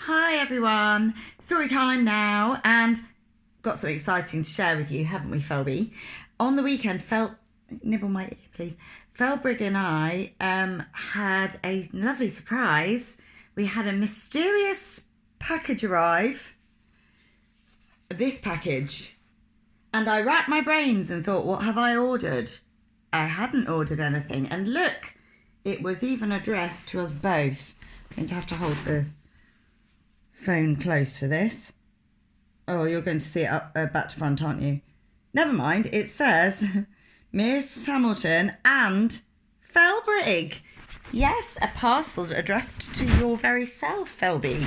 Hi everyone, story time now, and got something exciting to share with you, haven't we, Phoebe? On the weekend, nibble my ear, please. Felbrig and I had a lovely surprise. We had a mysterious package arrive. This package, and I racked my brains and thought, what have I ordered? I hadn't ordered anything, and look, it was even addressed to us both. I'm going to have to hold the phone close for this. Oh, you're going to see it up back to front, aren't you? Never mind, it says Miss Hamilton and Felbrig. Yes, a parcel addressed to your very self, Felby.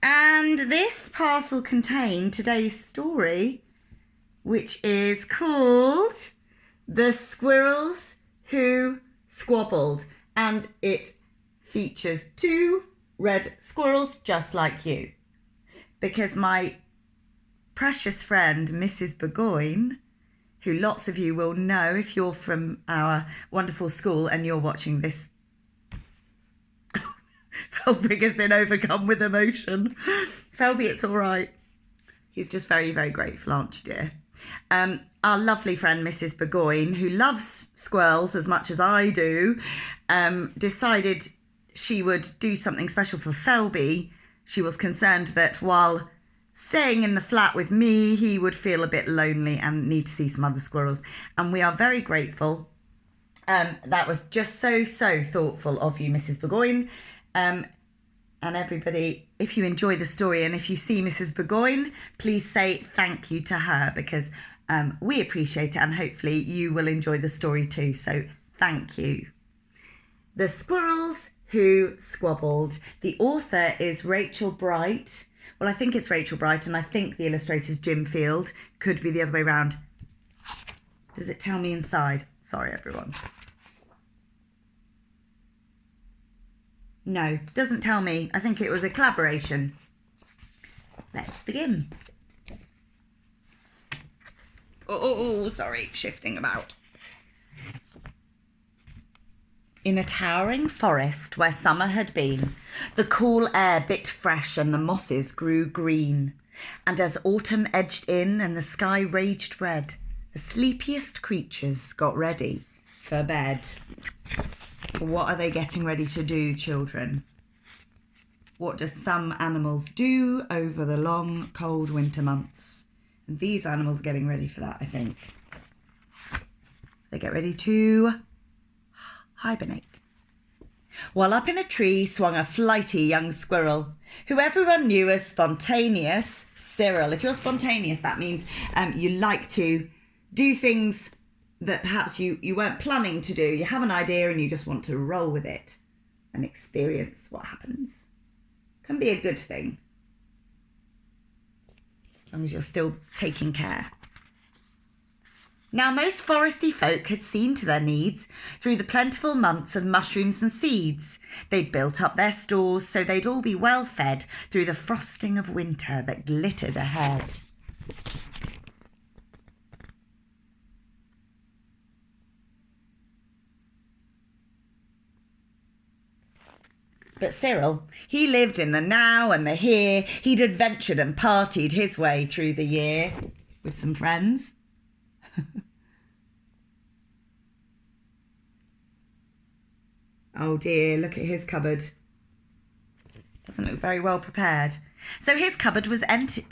And this parcel contained today's story, which is called The Squirrels Who Squabbled. And it features two red squirrels just like you. Because my precious friend, Mrs. Burgoyne, who lots of you will know if you're from our wonderful school and you're watching this. Felbrig has been overcome with emotion. Felby, it's all right. He's just very, very grateful, aren't you, dear? Our lovely friend, Mrs. Burgoyne, who loves squirrels as much as I do, decided she would do something special for Felby. She was concerned that while staying in the flat with me, he would feel a bit lonely and need to see some other squirrels. And we are very grateful. That was just so thoughtful of you, Mrs. Burgoyne. And everybody, if you enjoy the story and if you see Mrs. Burgoyne, please say thank you to her, because we appreciate it and hopefully you will enjoy the story too. So thank you. The Squirrels Who Squabbled. The author is Rachel Bright. Well, I think it's Rachel Bright, and I think the illustrator is Jim Field. Could be the other way around. Does it tell me inside? Sorry, everyone. No, doesn't tell me. I think it was a collaboration. Let's begin. Oh, sorry, shifting about. In a towering forest where summer had been, the cool air bit fresh and the mosses grew green. And as autumn edged in and the sky raged red, the sleepiest creatures got ready for bed. What are they getting ready to do, children? What do some animals do over the long, cold winter months? And these animals are getting ready for that, I think. They get ready to hibernate. While up in a tree swung a flighty young squirrel, who everyone knew as Spontaneous Cyril. If you're spontaneous, that means you like to do things that perhaps you weren't planning to do. You have an idea and you just want to roll with it and experience what happens. Can be a good thing, as long as you're still taking care. Now, most foresty folk had seen to their needs through the plentiful months of mushrooms and seeds. They'd built up their stores so they'd all be well fed through the frosting of winter that glittered ahead. But Cyril, he lived in the now and the here. He'd adventured and partied his way through the year with some friends. Oh dear, look at his cupboard. Doesn't look very well prepared. So his cupboard was empty.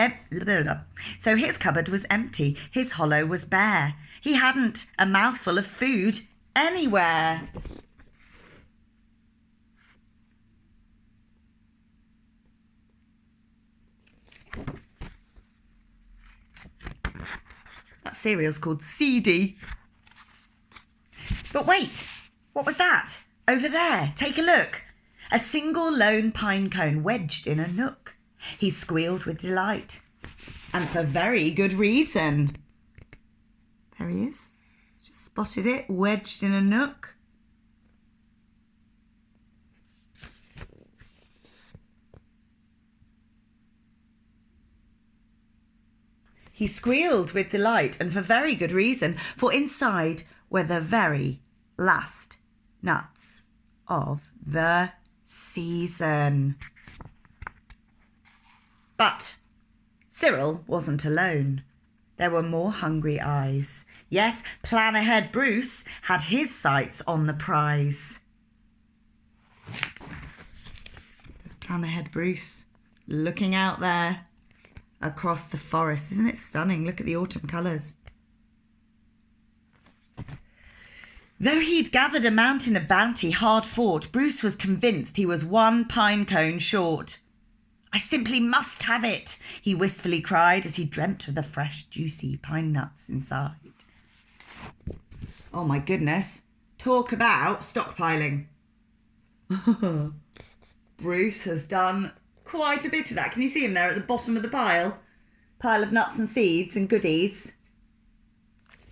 His hollow was bare. He hadn't a mouthful of food anywhere. That cereal's called Seedy. But wait, what was that? Over there, take a look. A single lone pine cone wedged in a nook. He squealed with delight, and for very good reason. There he is. Just spotted it, wedged in a nook. He squealed with delight, and for very good reason, for inside were the very last nuts of the season. But Cyril wasn't alone. There were more hungry eyes. Yes, plan ahead Bruce had his sights on the prize. There's plan ahead Bruce looking out there across the forest. Isn't it stunning? Look at the autumn colours. Though he'd gathered a mountain of bounty hard fought, Bruce was convinced he was one pine cone short. I simply must have it, he wistfully cried as he dreamt of the fresh, juicy pine nuts inside. Oh my goodness, talk about stockpiling. Bruce has done quite a bit of that. Can you see him there at the bottom of the pile? Pile of nuts and seeds and goodies.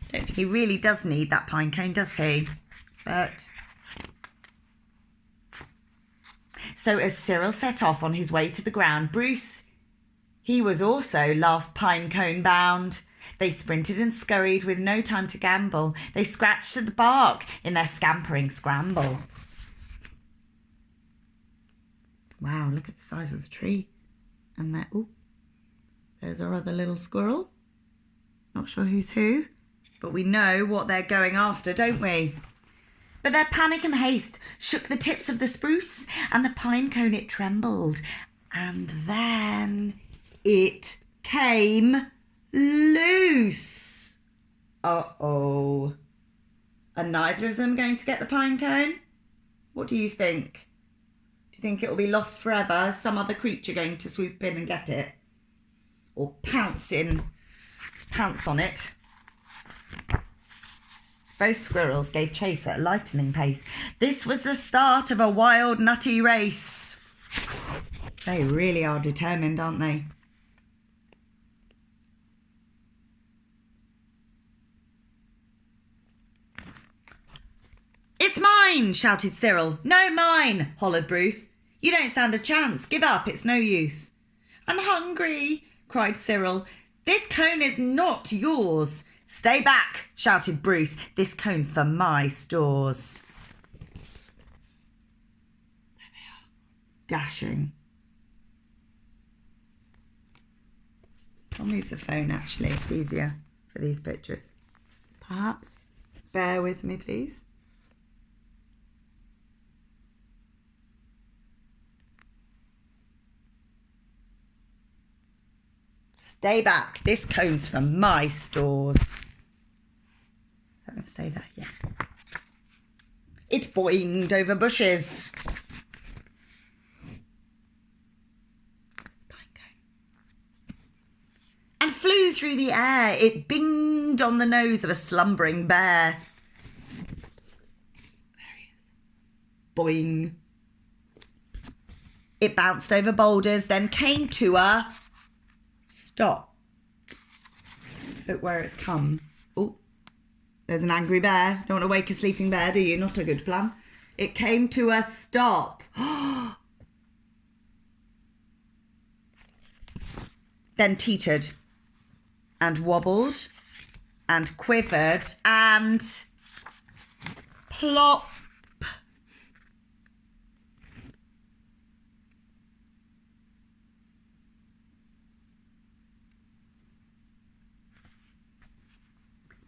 Don't think he really does need that pine cone, does he? But... So as Cyril set off on his way to the ground, Bruce, he was also last pine cone bound. They sprinted and scurried with no time to gamble. They scratched at the bark in their scampering scramble. Wow, look at the size of the tree. And there, oh, there's our other little squirrel. Not sure who's who, but we know what they're going after, don't we? But their panic and haste shook the tips of the spruce, and the pine cone it trembled. And then it came loose. Uh-oh. Are neither of them going to get the pine cone? What do you think? Do you think it will be lost forever? Is some other creature going to swoop in and get it? Or pounce on it? Both squirrels gave chase at a lightning pace. This was the start of a wild, nutty race. They really are determined, aren't they? It's mine, shouted Cyril. No, mine, hollered Bruce. You don't stand a chance. Give up, it's no use. I'm hungry, cried Cyril. This cone is not yours. Stay back, shouted Bruce. This cone's for my stores. There they are, dashing. I'll move the phone, actually. It's easier for these pictures. Perhaps. Bear with me, please. Stay back. This cone's for my stores. Is that going to stay there? Yeah. It boinged over bushes. And flew through the air. It binged on the nose of a slumbering bear. There he is. Boing. It bounced over boulders, then came to a stop. Look where it's come. Oh, there's an angry bear. Don't want to wake a sleeping bear, do you? Not a good plan. It came to a stop. Then teetered and wobbled and quivered and plop.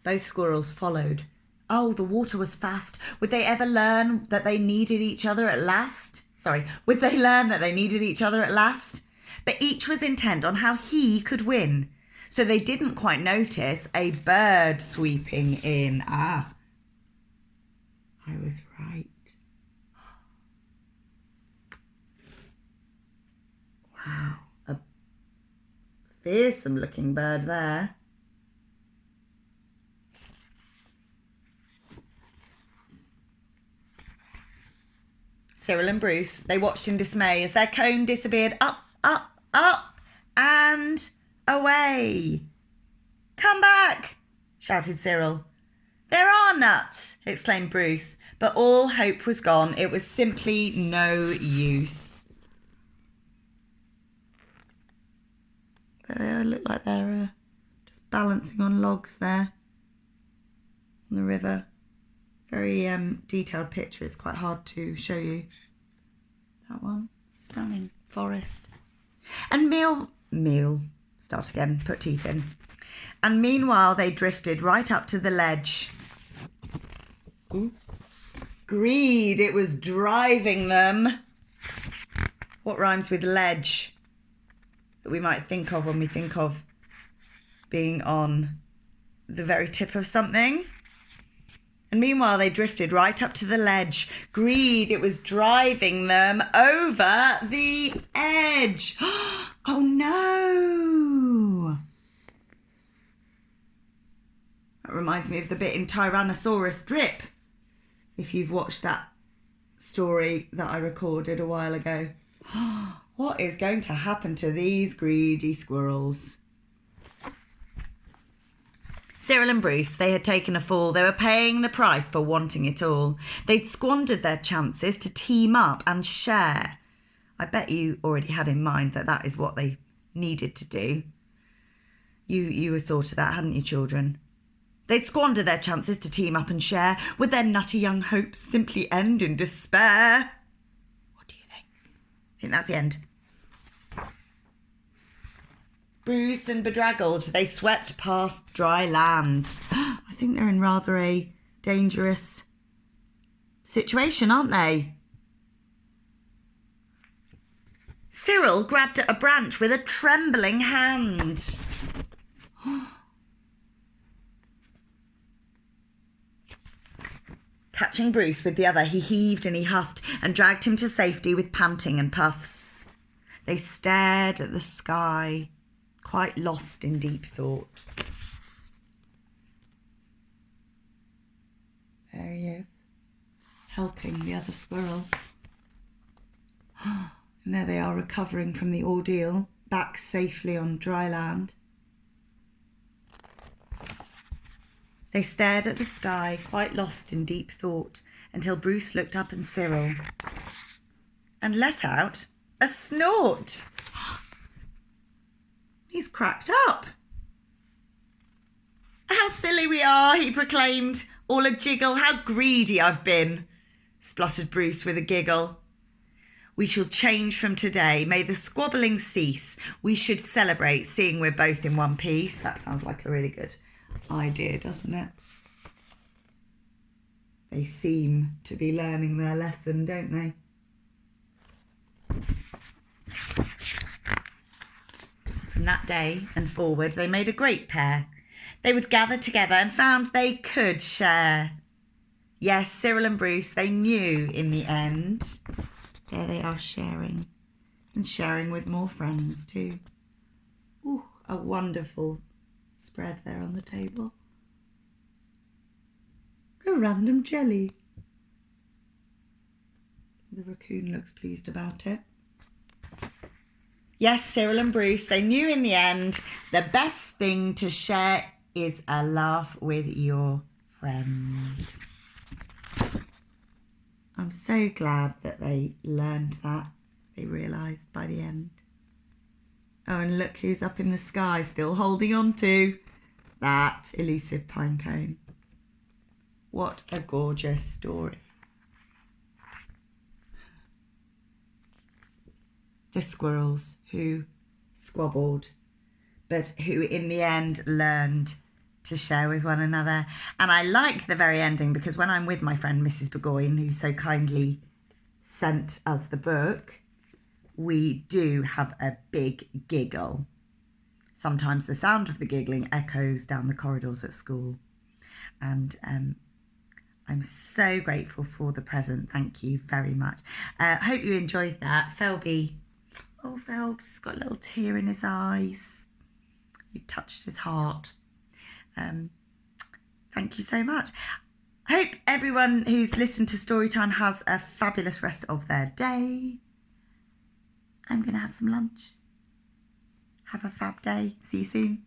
Both squirrels followed. Oh, the water was fast. Would they ever learn that they needed each other at last? Would they learn that they needed each other at last? But each was intent on how he could win. So they didn't quite notice a bird sweeping in. Ah, I was right. Wow, a fearsome looking bird there. Cyril and Bruce, they watched in dismay as their cone disappeared up, up, up, and away. Come back, shouted Cyril. There are nuts, exclaimed Bruce, but all hope was gone. It was simply no use. They look like they're just balancing on logs there on the river. Very detailed picture. It's quite hard to show you. That one. Stunning forest. And meal. Start again, put teeth in. And meanwhile, they drifted right up to the ledge. Ooh. Greed, it was driving them. What rhymes with ledge that we might think of when we think of being on the very tip of something? And meanwhile, they drifted right up to the ledge. Greed, it was driving them over the edge. Oh no! That reminds me of the bit in Tyrannosaurus Drip, if you've watched that story that I recorded a while ago. What is going to happen to these greedy squirrels? Cyril and Bruce, they had taken a fall. They were paying the price for wanting it all. They'd squandered their chances to team up and share. I bet you already had in mind that that is what they needed to do. You had thought of that, hadn't you, children? They'd squandered their chances to team up and share. Would their nutty young hopes simply end in despair? What do you think? I think that's the end. Bruised and bedraggled, they swept past dry land. I think they're in rather a dangerous situation, aren't they? Cyril grabbed at a branch with a trembling hand. Catching Bruce with the other, he heaved and he huffed and dragged him to safety with panting and puffs. They stared at the sky, quite lost in deep thought. There he is, helping the other squirrel. And there they are, recovering from the ordeal, back safely on dry land. They stared at the sky, quite lost in deep thought, until Bruce looked up at Cyril and let out a snort. He's cracked up. How silly we are, he proclaimed, all a jiggle. How greedy I've been, spluttered Bruce with a giggle. We shall change from today. May the squabbling cease. We should celebrate, seeing we're both in one piece. That sounds like a really good idea, doesn't it? They seem to be learning their lesson, don't they? From that day and forward, they made a great pair. They would gather together and found they could share. Yes, Cyril and Bruce, they knew in the end. There they are, sharing, and sharing with more friends too. Ooh, a wonderful spread there on the table. A random jelly. The raccoon looks pleased about it. Yes, Cyril and Bruce, they knew in the end the best thing to share is a laugh with your friend. I'm so glad that they learned that, they realised by the end. Oh, and look who's up in the sky, still holding on to that elusive pine cone. What a gorgeous story. The squirrels who squabbled, but who in the end learned to share with one another. And I like the very ending, because when I'm with my friend Mrs. Burgoyne, who so kindly sent us the book, we do have a big giggle. Sometimes the sound of the giggling echoes down the corridors at school. And I'm so grateful for the present. Thank you very much. Hope you enjoyed that. Phelby, oh, Phelps got a little tear in his eyes. You touched his heart. Thank you so much. Hope everyone who's listened to Storytime has a fabulous rest of their day. I'm going to have some lunch. Have a fab day. See you soon.